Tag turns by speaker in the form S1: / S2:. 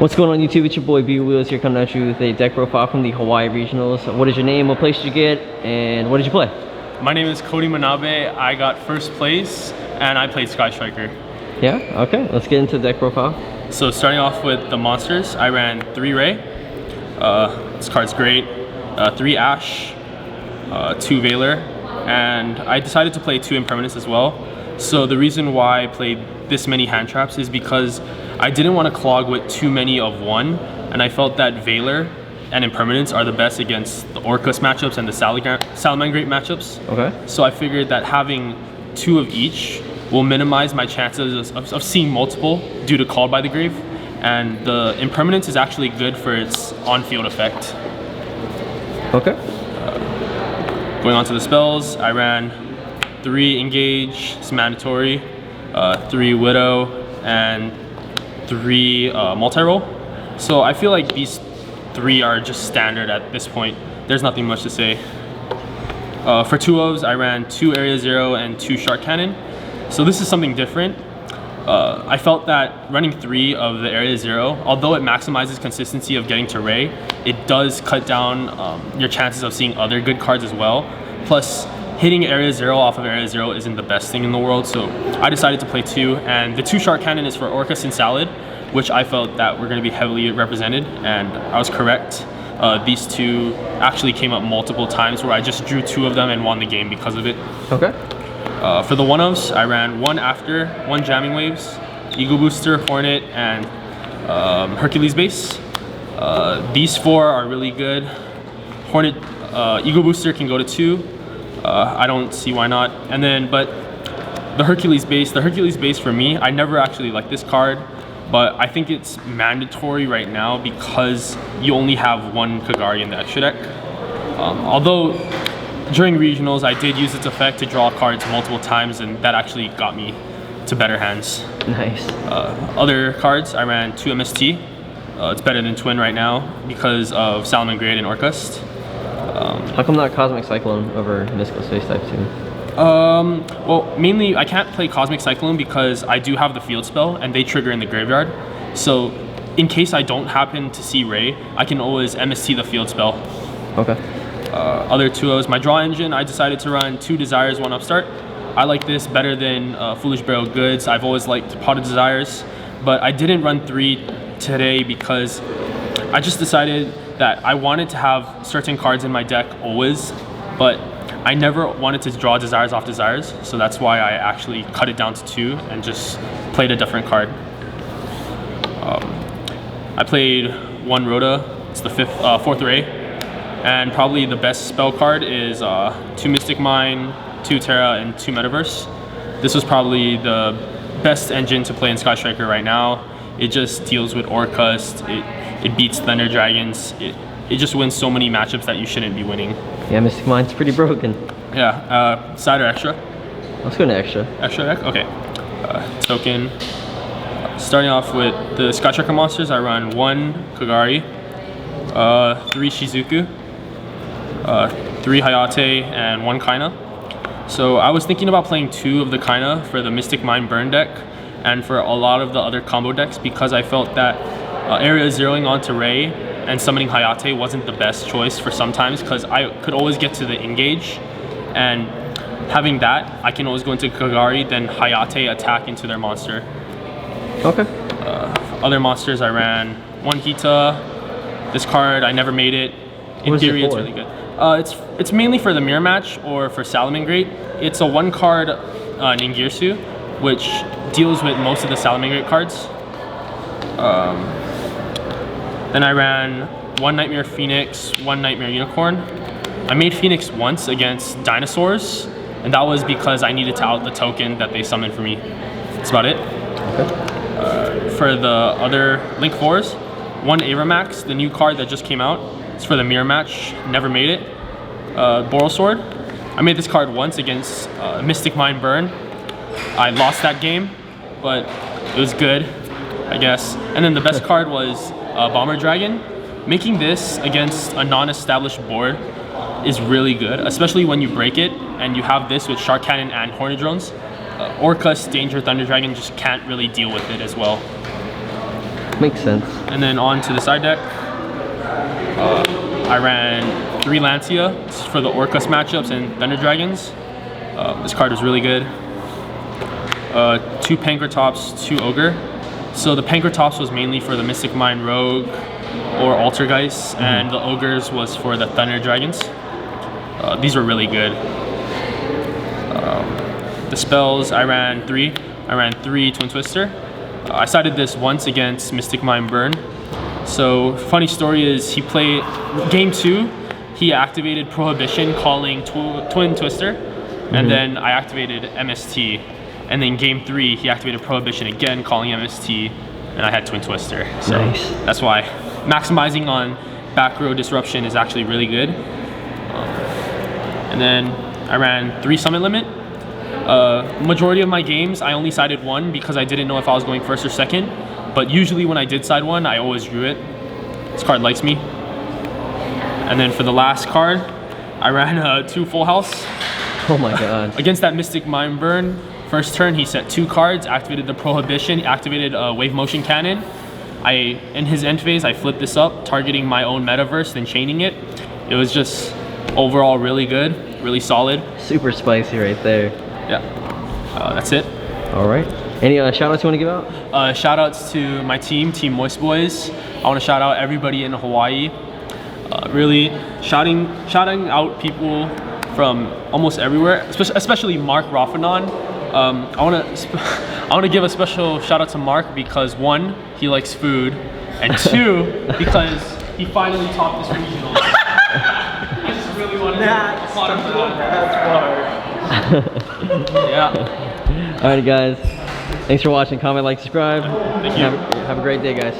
S1: What's going on YouTube? It's your boy B Wheels here coming at you with a deck profile from the Hawaii Regionals. What is your name? What place did you get? And what did you play?
S2: My name is Kody Manabe. I got first place and I played Sky Striker.
S1: Yeah? Okay, let's get into the deck profile.
S2: So starting off with the monsters, I ran 3 Ray. This card's great. 3 Ash, 2 Veiler, and I decided to play 2 Impermanents as well. So the reason why I played this many hand traps is because I didn't want to clog with too many of one, and I felt that Veiler and Impermanents are the best against the Orcus matchups and the Salamangreat matchups. Okay. So I figured that having 2 of each will minimize my chances of seeing multiple due to Called by the Grave, and the Impermanence is actually good for its on-field effect.
S1: Okay.
S2: Going on to the spells, I ran 3 Engage, it's mandatory, 3 Widow, and 3 multi-roll. So I feel like these 3 are just standard at this point. There's nothing much to say. For 2 ofs, I ran 2 Area 0 and 2 Shark Cannon. So this is something different. I felt that running 3 of the Area 0, although it maximizes consistency of getting to Ray, it does cut down your chances of seeing other good cards as well. Plus, hitting Area 0 off of Area 0 isn't the best thing in the world, so I decided to play 2, and the 2 Shark Cannon is for Orcus and Salad, which I felt that were going to be heavily represented, and I was correct. These 2 actually came up multiple times where I just drew 2 of them and won the game because of it. Okay. For the 1-ofs, I ran 1 After, 1 Jamming Waves, Eagle Booster, Hornet, and Hercules Base. These 4 are really good. Hornet, Eagle Booster can go to 2. I don't see why not. And then, but the Hercules Base for me, I never actually liked this card, but I think it's mandatory right now because you only have 1 Kagari in the extra deck. Although during regionals, I did use its effect to draw cards multiple times, and that actually got me to better hands. Nice. Other cards, I ran 2 MST. It's better than Twin right now because of Salamangreat and Orcus.
S1: How come not Cosmic Cyclone over Mystical Space Type 2?
S2: Well, mainly I can't play Cosmic Cyclone because I do have the field spell and they trigger in the graveyard. So in case I don't happen to see Ray, I can always MST the field spell. Okay. Other 2-ofs, my draw engine, I decided to run 2 Desires, 1 Upstart. I like this better than Foolish Burial Goods. I've always liked Potted Desires, but I didn't run 3 today because I just decided that I wanted to have certain cards in my deck always, but I never wanted to draw Desires off Desires, so that's why I actually cut it down to 2 and just played a different card. I played 1 Rhoda, it's the 4th Ray, and probably the best spell card is 2 Mystic Mine, 2 Terra, and 2 Metaverse. This was probably the best engine to play in Sky Striker right now. It just deals with Orcus, it beats Thunder Dragons, it just wins so many matchups that you shouldn't be winning.
S1: Yeah, Mystic Mine's pretty broken.
S2: Yeah, side or extra?
S1: Let's go to extra.
S2: Extra deck? Okay. Token. Starting off with the Sky Striker monsters, I run 1 Kagari, 3 Shizuku, 3 Hayate, and 1 Kaina. So I was thinking about playing 2 of the Kaina for the Mystic Mine Burn deck and for a lot of the other combo decks because I felt that Area 0ing onto Ray and summoning Hayate wasn't the best choice for sometimes because I could always get to the Engage, and having that, I can always go into Kagari, then Hayate attack into their monster. Okay. Other monsters, I ran 1 Hita. This card, I never made it. In theory, it's really good. It's mainly for the mirror match or for Salamangreat. It's a 1 card Ningirsu, which deals with most of the Salamangreat cards. Then I ran 1 Nightmare Phoenix, 1 Nightmare Unicorn. I made Phoenix once against Dinosaurs, and that was because I needed to out the token that they summoned for me. That's about it. Okay. For the other Link 4s, 1 Avramax, the new card that just came out. It's for the mirror match, never made it. Boral Sword. I made this card once against Mystic Mine Burn. I lost that game, but it was good, I guess. And then the best card was Bomber Dragon. Making this against a non-established board is really good, especially when you break it and you have this with Shark Cannon and Hornet Drones. Orcus, Danger, Thunder Dragon just can't really deal with it as well.
S1: Makes sense.
S2: And then on to the side deck, I ran 3 Lancia for the Orcus matchups and Thunder Dragons. This card was really good. 2 Pankratops, 2 Ogre. So the Pankratops was mainly for the Mystic Mind Rogue or Altergeist, and the Ogres was for the Thunder Dragons. These were really good. The spells, I ran 3. I ran 3 Twin Twister. I sided this once against Mystic Mind Burn. So funny story is he played game 2. He activated Prohibition, calling Twin Twister, and then I activated MST. And then game 3, he activated Prohibition again, calling MST, and I had Twin Twister. So
S1: nice.
S2: That's why maximizing on back row disruption is actually really good. And then I ran 3 Summit Limit. Majority of my games, I only sided 1 because I didn't know if I was going first or second. But usually when I did side 1, I always drew it. This card likes me. And then for the last card, I ran 2 Full House.
S1: Oh my god.
S2: Against that Mystic Mind Burn, first turn he set 2 cards, activated the Prohibition, activated Wave Motion Cannon. In his end phase, I flipped this up, targeting my own metaverse, then chaining it. It was just overall really good, really solid.
S1: Super spicy right there.
S2: Yeah, that's it.
S1: All right. Any shout outs you want to give out?
S2: Shout outs to my team, Team Moist Boys. I want to shout out everybody in Hawaii. Really shouting out people from almost everywhere, especially Mark Rafanon. I want to give a special shout out to Mark because 1, he likes food, and 2, because he finally topped this regional. I just really wanted to applaud him for that. Yeah.
S1: All right, guys. Thanks for watching. Comment, like, subscribe.
S2: Thank you.
S1: Have a great day, guys.